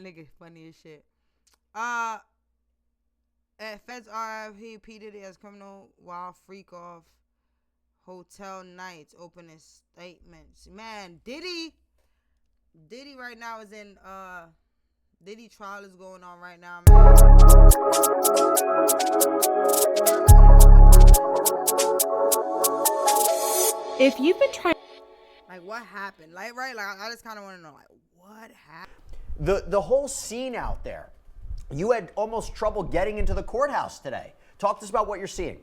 nigga funny as shit. Feds RFP P. Diddy as criminal while freak off hotel nights opening statements. Man, Diddy right now is in Diddy trial is going on right now, man. If you've been trying, like, what happened? Like, right? Like, I just kind of want to know, like, what happened? The whole scene out there. You had almost trouble getting into the courthouse today. Talk to us about what you're seeing.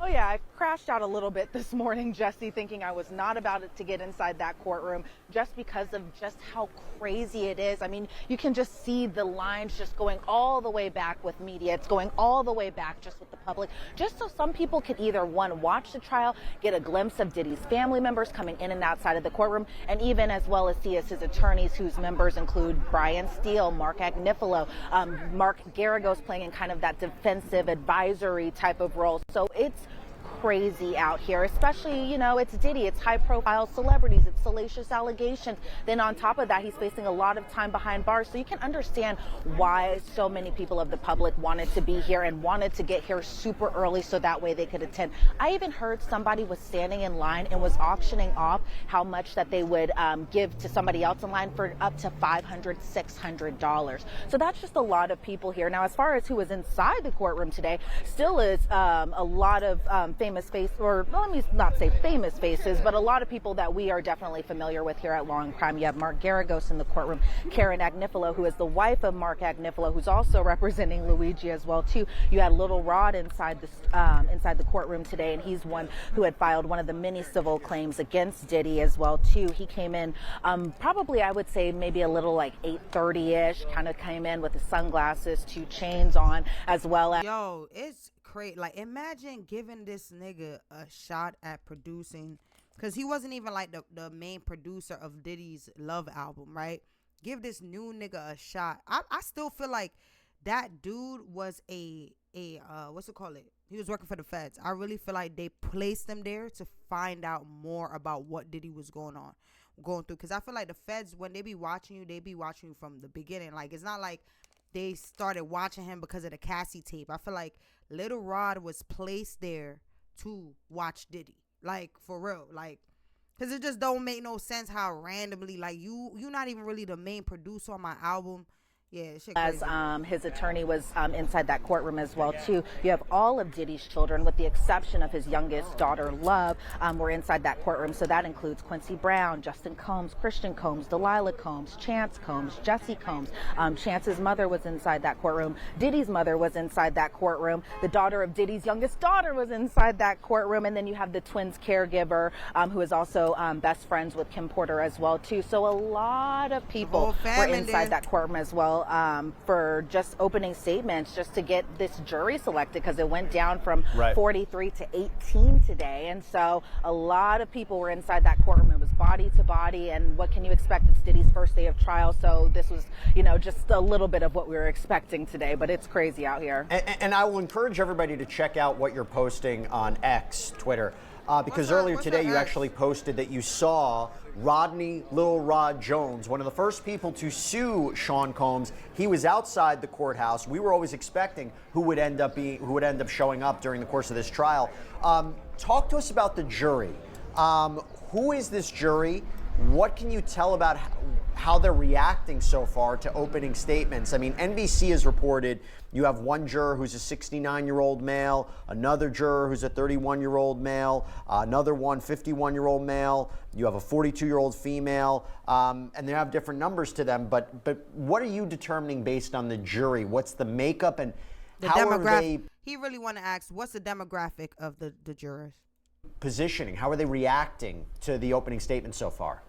Oh yeah, I crashed out a little bit this morning, Jesse, thinking I was not about it to get inside that courtroom just because of just how crazy it is. I mean, you can just see the lines just going all the way back with media. It's going all the way back just with the public, just so some people could either, one, watch the trial, get a glimpse of Diddy's family members coming in and outside of the courtroom, and even as well as see as his attorneys, whose members include Brian Steele, Mark Agnifilo, Mark Garagos playing in kind of that defensive advisory type of role. So it's crazy out here, especially, you know, it's Diddy, it's high profile celebrities, it's salacious allegations. Then on top of that, he's facing a lot of time behind bars. So you can understand why so many people of the public wanted to be here and wanted to get here super early so that way they could attend. I even heard somebody was standing in line and was auctioning off how much that they would give to somebody else in line for up to $500, $600. So that's just a lot of people here. Now, as far as who was inside the courtroom today, still is a lot of famous faces, or well, let me not say famous faces, but a lot of people that we are definitely familiar with here at Law and Crime. You have Mark Garagos in the courtroom, Karen Agnifilo, who is the wife of Mark Agnifilo, who's also representing Luigi as well too. You had Little Rod inside the courtroom today, and he's one who had filed one of the many civil claims against Diddy as well too. He came in probably, I would say, maybe a little like 8:30ish, kind of came in with his sunglasses, 2 chains on, as well as it's crazy. Like, imagine giving this nigga a shot at producing, because he wasn't even like the main producer of Diddy's Love album, right? Give this new nigga a shot. I still feel like that dude was a what's it called? He was working for the feds. I really feel like they placed him there to find out more about what Diddy was going through, because I feel like the feds, when they be watching you from the beginning. Like, it's not like they started watching him because of the Cassie tape. I feel like Little Rod was placed there to watch Diddy. Like, for real. Like, because it just don't make no sense how randomly, like, you not even really the main producer on my album. Yeah, shit crazy. As his attorney was inside that courtroom as well too. You have all of Diddy's children, with the exception of his youngest daughter, Love, were inside that courtroom. So that includes Quincy Brown, Justin Combs, Christian Combs, Delilah Combs, Chance Combs, Jesse Combs. Chance's mother was inside that courtroom. Diddy's mother was inside that courtroom. The daughter of Diddy's youngest daughter was inside that courtroom. And then you have the twins' caregiver, who is also best friends with Kim Porter as well too. So a lot of people were inside that courtroom as well. For just opening statements, just to get this jury selected, because it went down from 43 to 18 today. And so a lot of people were inside that courtroom. It was body to body. And what can you expect? It's Diddy's first day of trial. So this was, you know, just a little bit of what we were expecting today. But it's crazy out here. And I will encourage everybody to check out what you're posting on X, Twitter. Because earlier today you actually posted that you saw Rodney Little Rod Jones, one of the first people to sue Sean Combs. He was outside the courthouse. We were always expecting who would end up showing up during the course of this trial. Talk to us about the jury. Who is this jury? What can you tell about how they're reacting so far to opening statements? I mean, NBC has reported you have one juror who's a 69-year-old male, another juror who's a 31-year-old male, another one 51-year-old male. You have a 42-year-old female, and they have different numbers to them. But what are you determining based on the jury? What's the makeup and how are they? He really want to ask, what's the demographic of the jurors? Positioning. How are they reacting to the opening statement so far?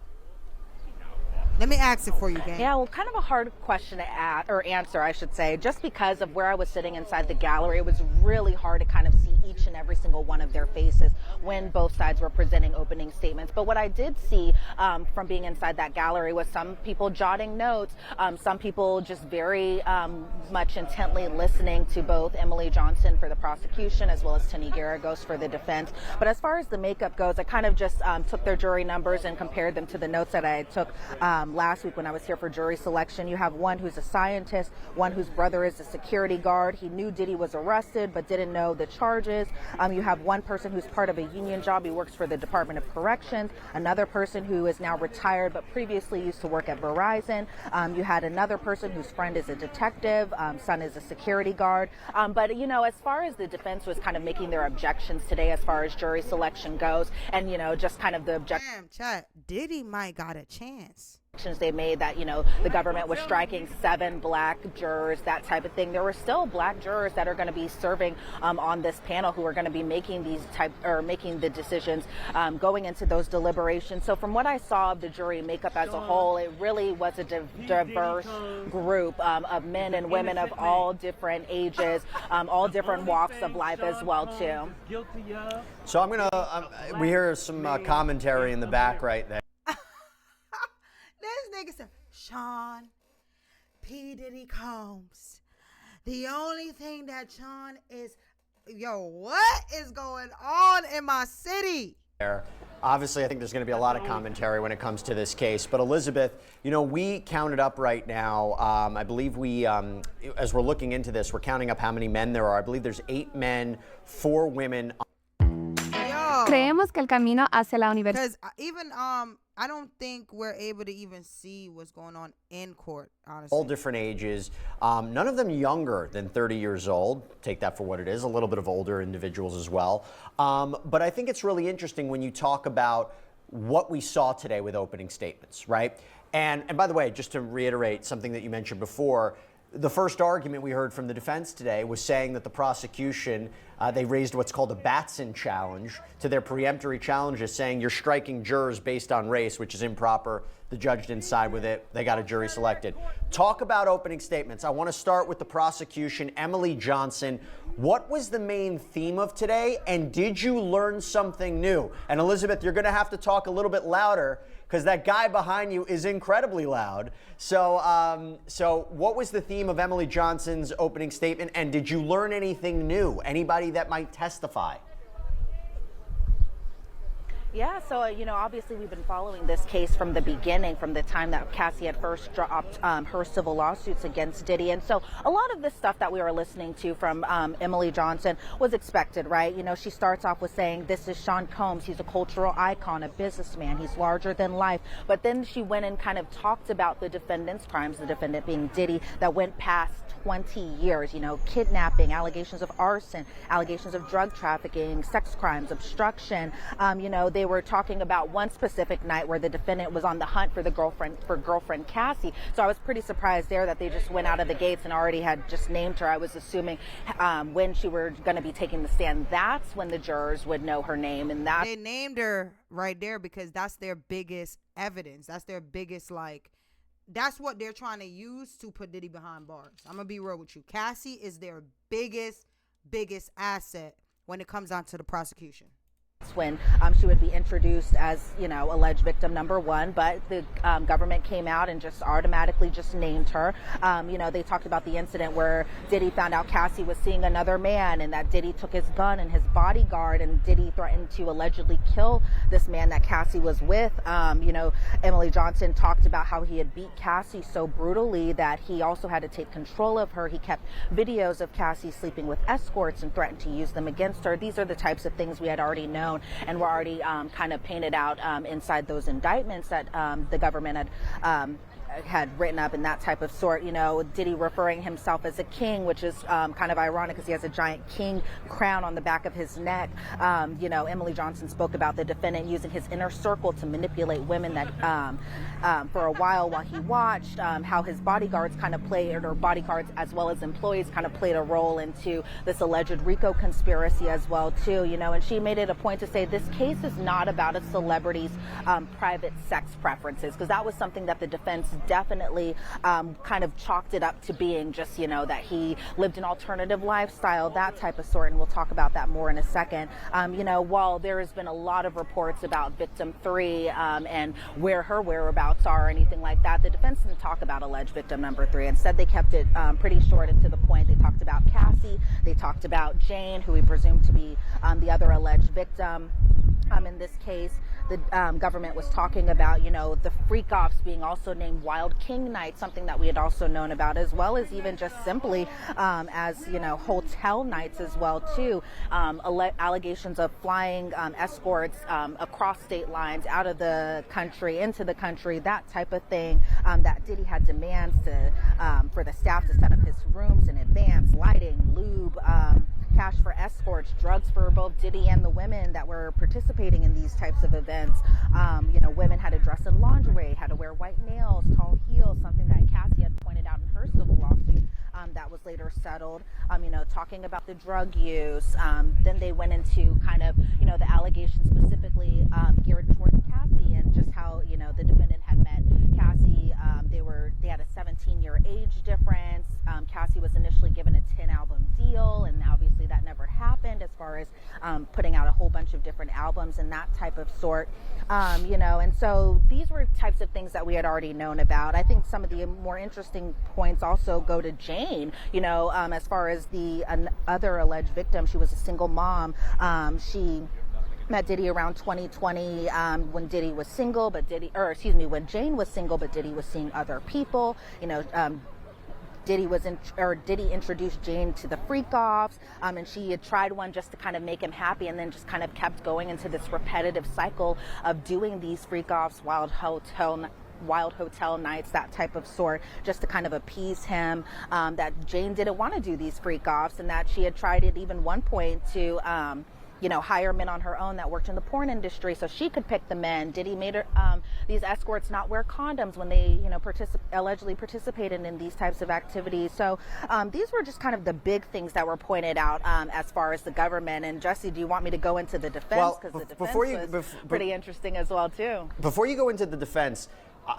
Let me ask it for you, gang. Yeah, well, kind of a hard question to answer, I should say, just because of where I was sitting inside the gallery. It was really hard to kind of see each and every single one of their faces when both sides were presenting opening statements. But what I did see from being inside that gallery was some people jotting notes, some people just very much intently listening to both Emily Johnson for the prosecution as well as Tony Garagos for the defense. But as far as the makeup goes, I kind of just took their jury numbers and compared them to the notes that I took last week when I was here for jury selection. You have one who's a scientist, one whose brother is a security guard. He knew Diddy was arrested but didn't know the charges. You have one person who's part of a union job. He works for the Department of Corrections. Another person who is now retired but previously used to work at Verizon. You had another person whose friend is a detective, son is a security guard. But, you know, as far as the defense was kind of making their objections today as far as jury selection goes, and, you know, just kind of the objections. Damn, chat. Diddy might got a chance. They made that, you know, the government was striking 7 black jurors, that type of thing. There were still black jurors that are going to be serving on this panel who are going to be making making the decisions going into those deliberations. So from what I saw of the jury makeup as a whole, it really was a diverse group of men and women of all different ages, all different walks of life as well too. So I'm gonna we hear some commentary in the back right there. This nigga said, Sean P. Diddy Combs. The only thing that Sean is, yo, what is going on in my city? Obviously, I think there's going to be a lot of commentary when it comes to this case. But Elizabeth, you know, we counted up right now. I believe we, as we're looking into this, we're counting up how many men there are. I believe there's 8 men, 4 women. Creemos que el camino hacia la universidad. Because even I don't think we're able to even see what's going on in court, honestly. All different ages, none of them younger than 30 years old. Take that for what it is, a little bit of older individuals as well. But I think it's really interesting when you talk about what we saw today with opening statements, right? And by the way, just to reiterate something that you mentioned before, the first argument we heard from the defense today was saying that the prosecution, they raised what's called a Batson challenge to their preemptory challenges, saying you're striking jurors based on race, which is improper. The judge didn't side with it. They got a jury selected. Talk about opening statements. I want to start with the prosecution. Emily Johnson, what was the main theme of today, and did you learn something new? And Elizabeth, you're going to have to talk a little bit louder because that guy behind you is incredibly loud. So, so what was the theme of Emily Johnson's opening statement, and did you learn anything new? Anybody that might testify? Yeah, so, you know, obviously we've been following this case from the beginning, from the time that Cassie had first dropped her civil lawsuits against Diddy. And so a lot of this stuff that we were listening to from Emily Johnson was expected, right? You know, she starts off with saying, this is Sean Combs. He's a cultural icon, a businessman. He's larger than life. But then she went and kind of talked about the defendant's crimes, the defendant being Diddy, that went past 20 years, you know, kidnapping, allegations of arson, allegations of drug trafficking, sex crimes, obstruction. You know, they were talking about one specific night where the defendant was on the hunt for girlfriend Cassie. So I was pretty surprised there that they just went out of the gates and already had just named her. I was assuming when she were going to be taking the stand, that's when the jurors would know her name. And that they named her right there because that's their biggest evidence. That's their biggest, like, that's what they're trying to use to put Diddy behind bars. I'm going to be real with you. Cassie is their biggest asset when it comes down to the prosecution. When she would be introduced as, you know, alleged victim number 1, but the government came out and just automatically just named her. You know, they talked about the incident where Diddy found out Cassie was seeing another man and that Diddy took his gun and his bodyguard, and Diddy threatened to allegedly kill this man that Cassie was with. You know, Emily Johnson talked about how he had beat Cassie so brutally that he also had to take control of her. He kept videos of Cassie sleeping with escorts and threatened to use them against her. These are the types of things we had already known and were already kind of painted out inside those indictments that the government had written up and that type of sort. You know, Diddy referring himself as a king, which is kind of ironic because he has a giant king crown on the back of his neck. You know, Emily Johnson spoke about the defendant using his inner circle to manipulate women that for a while he watched, how his bodyguards kind of played, or bodyguards as well as employees kind of played a role into this alleged RICO conspiracy as well too, you know. And she made it a point to say this case is not about a celebrity's private sex preferences, because that was something that the defense definitely kind of chalked it up to being, just, you know, that he lived an alternative lifestyle, that type of sort, and we'll talk about that more in a second. You know, while there has been a lot of reports about victim 3 and where her whereabouts are or anything like that, the defense didn't talk about alleged victim number 3. Instead, they kept it pretty short and to the point. They talked about Cassie, they talked about Jane, who we presume to be the other alleged victim. In this case, the government was talking about, the freak-offs being also named Wild King Night, something that we had also known about, as well as even just simply as, hotel nights as well, too. Allegations of flying escorts across state lines, out of the country, into the country, that type of thing, that Diddy had demands for the staff to set up his rooms in advance, lighting, lube, cash for escorts, drugs for both Diddy and the women that were participating in these types of events. Women had to dress in lingerie, had to wear white nails, tall heels, something that Cassie had pointed out in her civil lawsuit that was later settled. Talking about the drug use. Then they went into kind of, the allegations specifically geared towards Cassie and just how, the defendant had met Cassie. They had a 17-year age difference. Cassie was initially given a 10-album deal, and obviously that never happened as far as putting out a whole bunch of different albums and that type of sort. And so these were types of things that we had already known about. I think some of the more interesting points also go to Jane, as far as the other alleged victim. She was a single mom. She met Diddy around 2020 when Diddy was single, when Jane was single, but Diddy was seeing other people. Diddy introduced Jane to the freak-offs, and she had tried one just to kind of make him happy, and then just kind of kept going into this repetitive cycle of doing these freak-offs, wild hotel nights, that type of sort, just to kind of appease him, that Jane didn't want to do these freak-offs, and that she had tried at even one point to hire men on her own that worked in the porn industry so she could pick the men. Diddy made her, these escorts not wear condoms when they, allegedly participated in these types of activities. So these were just kind of the big things that were pointed out as far as the government. And Jesse, do you want me to go into the defense? Because the defense was pretty interesting as well, too. Before you go into the defense,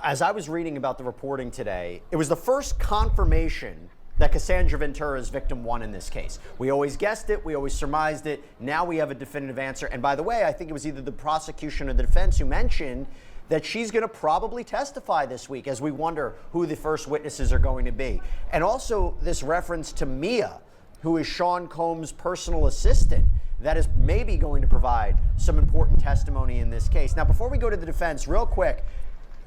as I was reading about the reporting today, it was the first confirmation that Cassandra Ventura is victim one in this case. We always guessed it. We always surmised it. Now we have a definitive answer. And by the way, I think it was either the prosecution or the defense who mentioned that she's going to probably testify this week as we wonder who the first witnesses are going to be. And also this reference to Mia, who is Sean Combs' personal assistant, that is maybe going to provide some important testimony in this case. Now, before we go to the defense, real quick,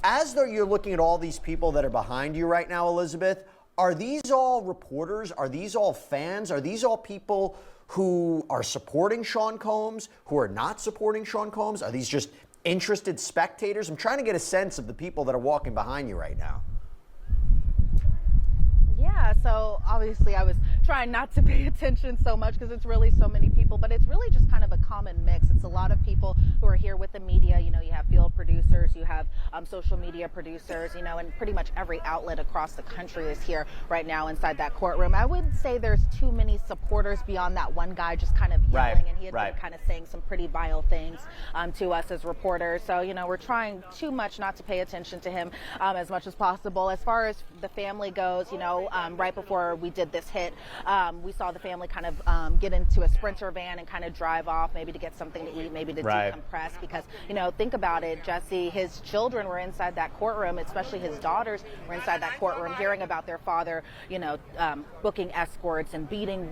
as though you're looking at all these people that are behind you right now, Elizabeth, are these all reporters? Are these all fans? Are these all people who are supporting Sean Combs, who are not supporting Sean Combs? Are these just interested spectators? I'm trying to get a sense of the people that are walking behind you right now. Yeah, so obviously I was trying not to pay attention so much because it's really so many people, but it's really just kind of a common mix. It's a lot of people who are here with the media. You have field producers, you have social media producers, and pretty much every outlet across the country is here right now inside that courtroom. I would say there's too many supporters beyond that one guy just kind of yelling, and he had been kind of saying some pretty vile things to us as reporters. So, we're trying too much not to pay attention to him as much as possible. As far as the family goes, right before we did this hit, we saw the family kind of get into a Sprinter van and kind of drive off, maybe to get something to eat, maybe to decompress, because, think about it, Jesse, his children were inside that courtroom, especially his daughters were inside that courtroom, hearing about their father, booking escorts and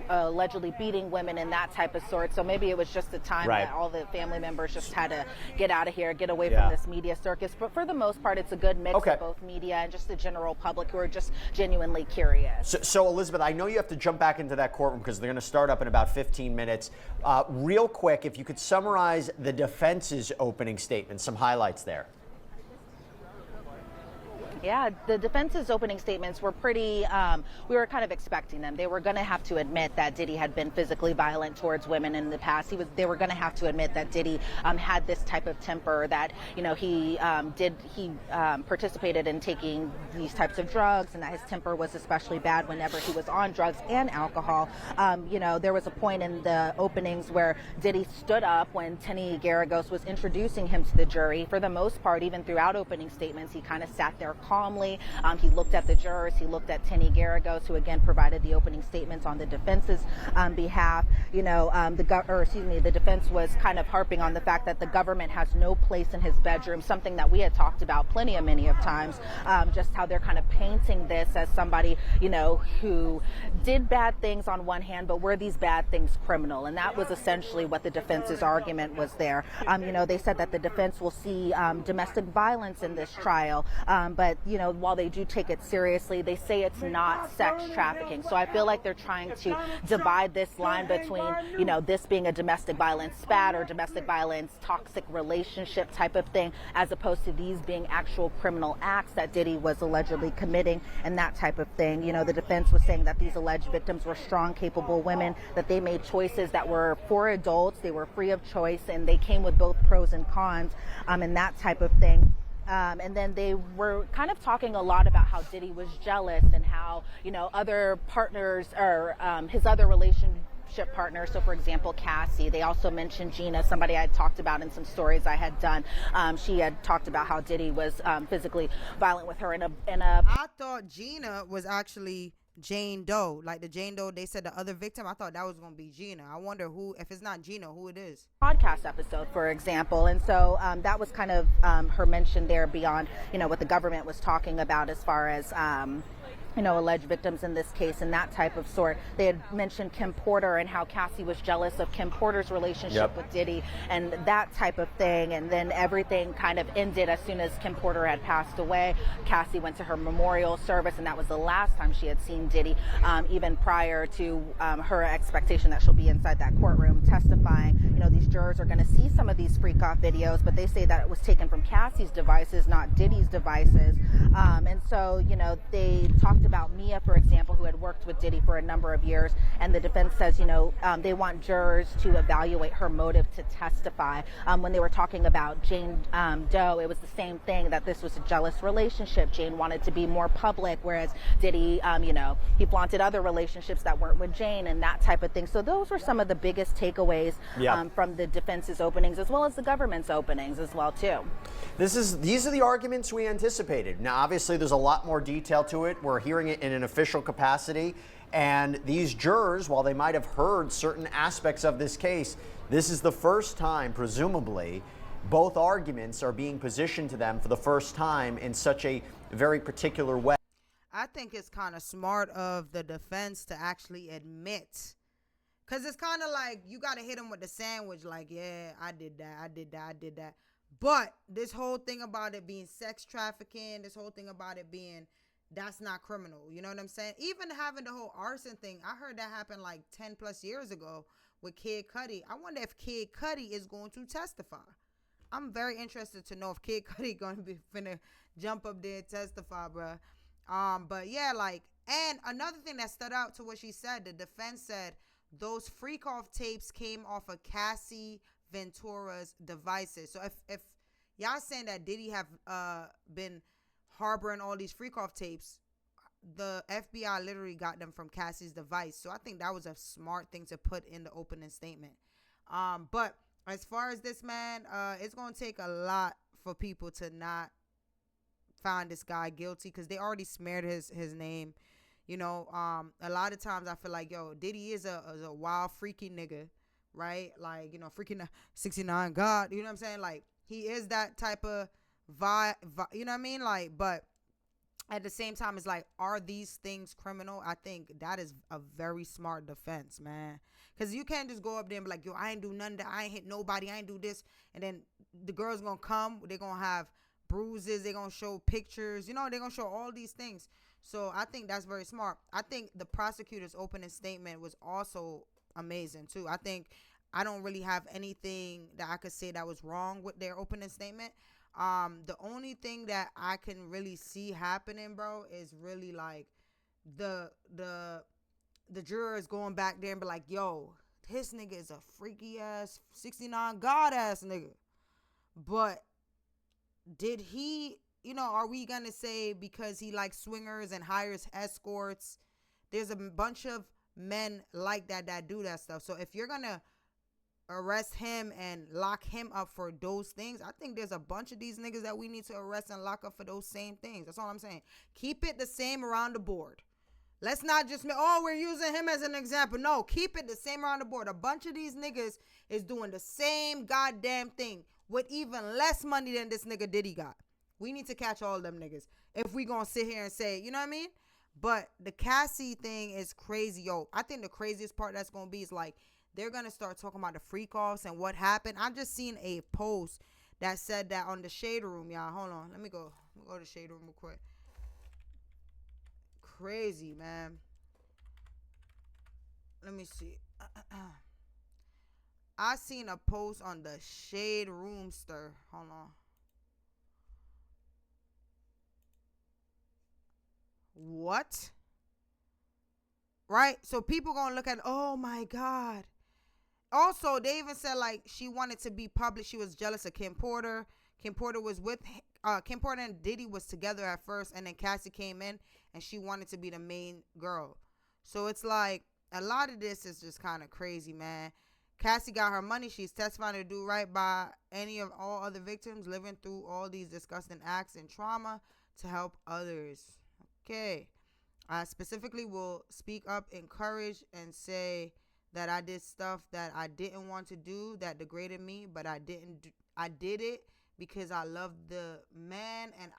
allegedly beating women and that type of sort. So maybe it was just the time that all the family members just had to get out of here, get away from this media circus. But for the most part, it's a good mix of both media and just the general public who are just genuinely curious. So Elizabeth, I know you have to jump back into that courtroom because they're going to start up in about 15 minutes. Real quick, if you could summarize the defense's opening statement, some highlights there. Yeah, the defense's opening statements were pretty, we were kind of expecting them. They were going to have to admit that Diddy had been physically violent towards women in the past. They were going to have to admit that Diddy had this type of temper, that, he participated in taking these types of drugs, and that his temper was especially bad whenever he was on drugs and alcohol. There was a point in the openings where Diddy stood up when Tenny Garagos was introducing him to the jury. For the most part, even throughout opening statements, he kind of sat there calmly. He looked at the jurors. He looked at Tenny Garagos, who again provided the opening statements on the defense's behalf. The defense was kind of harping on the fact that the government has no place in his bedroom, something that we had talked about many of times, just how they're kind of painting this as somebody, who did bad things on one hand, but were these bad things criminal? And that was essentially what the defense's argument was there. They said that the defense will see domestic violence in this trial, but, while they do take it seriously, they say it's not sex trafficking. So I feel like they're trying to divide this line between, this being a domestic violence spat or domestic violence toxic relationship type of thing, as opposed to these being actual criminal acts that Diddy was allegedly committing and that type of thing. The defense was saying that these alleged victims were strong, capable women, that they made choices that were for adults, they were free of choice, and they came with both pros and cons, and that type of thing. And then they were kind of talking a lot about how Diddy was jealous and how, other partners or his other relationship partners. So, for example, Cassie. They also mentioned Gina, somebody I had talked about in some stories I had done. She had talked about how Diddy was physically violent with her in a. I thought Gina was actually Jane Doe, like the Jane Doe. They said the other victim. I thought that was gonna be Gina. I wonder who, if it's not Gina, who it is. Podcast episode, for example, and so that was kind of her mention there beyond, what the government was talking about as far as. Alleged victims in this case and that type of sort. They had mentioned Kim Porter and how Cassie was jealous of Kim Porter's relationship with Diddy and that type of thing. And then everything kind of ended as soon as Kim Porter had passed away. Cassie went to her memorial service, and that was the last time she had seen Diddy, even prior to her expectation that she'll be inside that courtroom testifying. These jurors are going to see some of these freak-off videos, but they say that it was taken from Cassie's devices, not Diddy's devices. And so, they talked about Mia, for example, who had worked with Diddy for a number of years, and the defense says, they want jurors to evaluate her motive to testify. When they were talking about Jane Doe, it was the same thing, that this was a jealous relationship. Jane wanted to be more public, whereas Diddy, he flaunted other relationships that weren't with Jane and that type of thing. So those were some of the biggest takeaways from the defense's openings, as well as the government's openings as well, too. These are the arguments we anticipated. Now, obviously, there's a lot more detail to it. We're hearing it in an official capacity. And these jurors, while they might have heard certain aspects of this case, this is the first time, presumably, both arguments are being positioned to them for the first time in such a very particular way. I think it's kind of smart of the defense to actually admit. Because it's kind of like you got to hit them with the sandwich, like, yeah, I did that. But this whole thing about it being sex trafficking, this whole thing about it being, that's not criminal. You know what I'm saying? Even having the whole arson thing, I heard that happened like 10 plus years ago with Kid Cudi. I wonder if Kid Cudi is going to testify. I'm very interested to know if Kid Cudi going to be finna jump up there and testify, bruh. But yeah, and another thing that stood out to what she said, the defense said those freak off tapes came off of Cassie Ventura's devices. So if y'all saying that Diddy have been harboring all these freak off tapes, the FBI literally got them from Cassie's device. So I think that was a smart thing to put in the opening statement. But as far as this man, it's gonna take a lot for people to not find this guy guilty, because they already smeared his name. A lot of times I feel like, Diddy is a wild, freaky nigga, right? Like, freaking 69 God, you know what I'm saying? Like, he is that type of vibe, you know what I mean? Like, but at the same time, it's like, are these things criminal? I think that is a very smart defense, man. Because you can't just go up there and be like, I ain't do nothing, I ain't hit nobody, I ain't do this. And then the girl's going to come, they're going to have bruises, they're going to show pictures, they're going to show all these things. So I think that's very smart. I think the prosecutor's opening statement was also amazing too. I don't really have anything that I could say that was wrong with their opening statement. The only thing that I can really see happening, bro, is really like the jurors going back there and be like, this nigga is a freaky ass 69 God ass nigga. But did he, are we gonna say because he likes swingers and hires escorts? There's a bunch of men like that do that stuff. So if you're gonna arrest him and lock him up for those things. I think there's a bunch of these niggas that we need to arrest and lock up for those same things. That's all I'm saying. Keep it the same around the board. Let's not just we're using him as an example. No, keep it the same around the board. A bunch of these niggas is doing the same goddamn thing with even less money than this nigga Diddy got. We need to catch all them niggas if we gonna sit here and say, you know what I mean? But the Cassie thing is crazy, yo. I think the craziest part that's gonna be is like they're gonna start talking about the freak offs and what happened. I just seen a post that said that on the Shade Room, y'all. Hold on, let me go to the Shade Room real quick. Crazy, man. Let me see. I seen a post on the Shade Roomster. Hold on. What? Right? So people gonna look at, oh my God. Also, they even said like she wanted to be public. She was jealous of Kim Porter. Kim Porter was with Kim Porter and Diddy was together at first, and then Cassie came in and she wanted to be the main girl. So it's like a lot of this is just kind of crazy, man. Cassie got her money. She's testifying to do right by any of all other victims living through all these disgusting acts and trauma to help others. Okay. I specifically will speak up, encourage, and say that I did stuff that I didn't want to do that degraded me, but I did it because I love the man and